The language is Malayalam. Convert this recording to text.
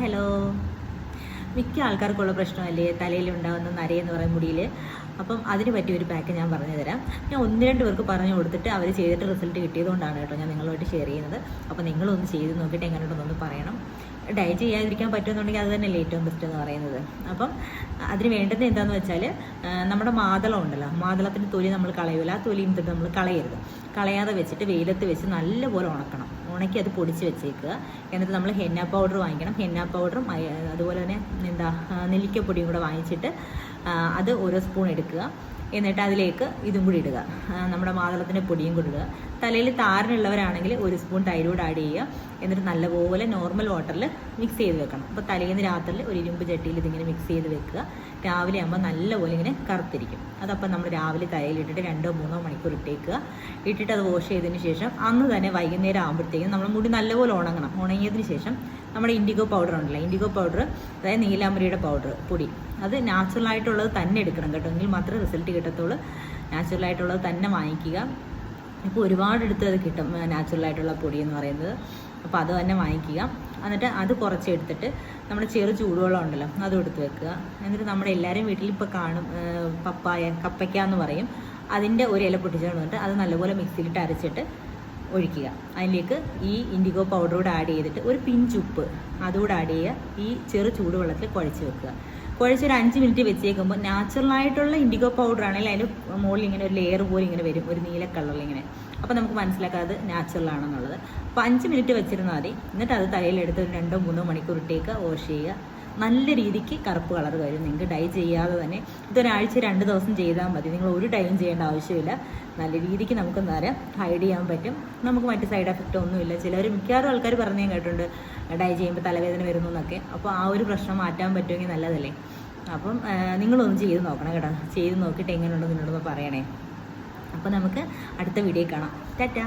ഹലോ. മിക്ക ആൾക്കാർക്കുള്ള പ്രശ്നമല്ലേ തലയിലുണ്ടാകുന്ന നരയെന്ന് പറയുന്ന മുടിയിൽ. അപ്പം അതിന് പറ്റിയൊരു പാക്ക് ഞാൻ പറഞ്ഞു തരാം. ഞാൻ 1-2 പേർക്ക് പറഞ്ഞു കൊടുത്തിട്ട് അവർ ചെയ്തിട്ട് റിസൾട്ട് കിട്ടിയതുകൊണ്ടാണ് കേട്ടോ ഞാൻ നിങ്ങളുമായിട്ട് ഷെയർ ചെയ്യുന്നത്. അപ്പോൾ നിങ്ങളൊന്ന് ചെയ്ത് നോക്കിയിട്ട് എങ്ങനെയുണ്ടെന്നൊന്ന് പറയണം. ഡൈ ചെയ്യാതിരിക്കാൻ പറ്റുമെന്നുണ്ടെങ്കിൽ അത് തന്നെയല്ലേ ഏറ്റവും ബെസ്റ്റ് എന്ന് പറയുന്നത്. അപ്പം അതിന് വേണ്ടത് എന്താണെന്ന് വെച്ചാൽ നമ്മുടെ മാതളം ഉണ്ടല്ലോ, മാതളത്തിൻ്റെ തൊലി നമ്മൾ കളയൂല, ആ തൊലിയും തൊട്ട് നമ്മൾ കളയരുത്. കളയാതെ വെച്ചിട്ട് വെയിലത്ത് വെച്ച് നല്ലപോലെ ഉണക്കണം. ഉണക്കി അത് പൊടിച്ച് വെച്ചേക്കുക. എന്നിട്ട് നമ്മൾ ഹെന്ന പൗഡർ വാങ്ങിക്കണം. ഹെന്ന പൗഡറും അതുപോലെ തന്നെ നെല്ലിക്കപ്പൊടിയും കൂടെ വാങ്ങിച്ചിട്ട് അത് ഓരോ സ്പൂൺ എടുക്കുക. എന്നിട്ട് അതിലേക്ക് ഇതും കൂടി ഇടുക, നമ്മുടെ മാതളത്തിൻ്റെ പൊടിയും കൂടി ഇടുക. തലയിൽ താരനുള്ളവരാണെങ്കിൽ 1 സ്പൂൺ തൈരോട് ആഡ് ചെയ്യുക. എന്നിട്ട് നല്ലപോലെ നോർമൽ വാട്ടറിൽ മിക്സ് ചെയ്ത് വെക്കണം. അപ്പോൾ തലേന്ന് രാത്രിയിൽ ഒരു ഇരുമ്പ് ചട്ടിയിൽ ഇതിങ്ങനെ മിക്സ് ചെയ്ത് വെക്കുക. രാവിലെ ആകുമ്പോൾ നല്ലപോലെ ഇങ്ങനെ കറുത്തിരിക്കും. അതപ്പോൾ നമ്മൾ രാവിലെ തലയിലിട്ടിട്ട് 2-3 മണിക്കൂർ ഇട്ടേക്കുക. ഇട്ടിട്ട് അത് വാഷ് ചെയ്തതിന് ശേഷം അന്ന് തന്നെ വൈകുന്നേരം ആകുമ്പോഴത്തേക്കും നമ്മൾ മുടി നല്ലപോലെ ഉണങ്ങണം. ഉണങ്ങിയതിന് ശേഷം നമ്മുടെ ഇൻഡിഗോ പൗഡർ ഉണ്ടല്ലോ, ഇൻഡിഗോ പൗഡർ, അതായത് നീലാംബരിയുടെ പൗഡർ പൊടി, അത് നാച്ചുറലായിട്ടുള്ളത് തന്നെ എടുക്കണം കേട്ടോ, എങ്കിൽ മാത്രമേ റിസൾട്ട് കിട്ടത്തുള്ളൂ. നാച്ചുറലായിട്ടുള്ളത് തന്നെ വാങ്ങിക്കുക. ഇപ്പോൾ ഒരുപാടെടുത്ത് അത് കിട്ടും നാച്ചുറലായിട്ടുള്ള പൊടി എന്ന് പറയുന്നത്. അപ്പോൾ അത് തന്നെ വാങ്ങിക്കുക. എന്നിട്ട് അത് കുറച്ച് എടുത്തിട്ട് നമ്മുടെ ചെറു ചൂടുവെള്ളം ഉണ്ടല്ലോ അതും എടുത്ത് വെക്കുക. എന്നിട്ട് നമ്മുടെ എല്ലാവരും വീട്ടിൽ ഇപ്പോൾ കാണും കപ്പയ്ക്ക എന്ന് പറയും, അതിൻ്റെ ഒരു ഇല പൊട്ടിച്ചുകൊണ്ട് വന്നിട്ട് അത് നല്ലപോലെ മിക്സിയിലിട്ട് അരച്ചിട്ട് ഒഴിക്കുക. അതിലേക്ക് ഈ ഇൻഡിഗോ പൗഡർ കൂടെ ആഡ് ചെയ്തിട്ട് ഒരു പിഞ്ച് ഉപ്പ് അതുകൂടെ ആഡ് ചെയ്യുക. ഈ ചെറു ചൂടുവെള്ളത്തിൽ കുഴച്ച് വെക്കുക. കുഴച്ചൊരു 5 മിനിറ്റ് വെച്ചേക്കുമ്പോൾ നാച്ചുറലായിട്ടുള്ള ഇൻഡിഗോ പൗഡർ ആണെങ്കിൽ അതിന് മുകളിൽ ഇങ്ങനെ ഒരു ലെയർ പോലെ ഇങ്ങനെ വരും, ഒരു നീല കളറിൽ ഇങ്ങനെ. അപ്പോൾ നമുക്ക് മനസ്സിലാക്കാം അത് നാച്ചുറലാണെന്നുള്ളത്. അപ്പോൾ 5 മിനിറ്റ് വെച്ചിരുന്നാൽ മതി. എന്നിട്ട് അത് തലയിലെടുത്ത് ഒരു 2-3 മണിക്കൂർ ഇട്ടേക്ക് വാഷ് ചെയ്യുക. നല്ല രീതിക്ക് കറുപ്പ് കളർ വരും. നിങ്ങൾക്ക് ഡൈ ചെയ്യാതെ തന്നെ ഇതൊരാഴ്ച 2 ദിവസം ചെയ്താൽ മതി. നിങ്ങൾ ഒരു ഡൈയും ചെയ്യേണ്ട ആവശ്യമില്ല. നല്ല രീതിക്ക് നമുക്ക് നേരെ ഹൈഡ് ചെയ്യാൻ പറ്റും. നമുക്ക് മറ്റ് സൈഡ് എഫക്റ്റ് ഒന്നുമില്ല. മിക്കവാറും ആൾക്കാർ പറഞ്ഞു കേട്ടിട്ടുണ്ട് ഡൈ ചെയ്യുമ്പോൾ തലവേദന വരുന്നു എന്നൊക്കെ. അപ്പോൾ ആ ഒരു പ്രശ്നം മാറ്റാൻ പറ്റുമെങ്കിൽ നല്ലതല്ലേ. അപ്പം നിങ്ങളൊന്ന് ചെയ്ത് നോക്കണം കേട്ടോ. ചെയ്ത് നോക്കിയിട്ട് എങ്ങനെയുണ്ടോ നിന്നോടൊന്ന് പറയണേ. അപ്പോൾ നമുക്ക് അടുത്ത വീഡിയോ കാണാം. ടാറ്റാ.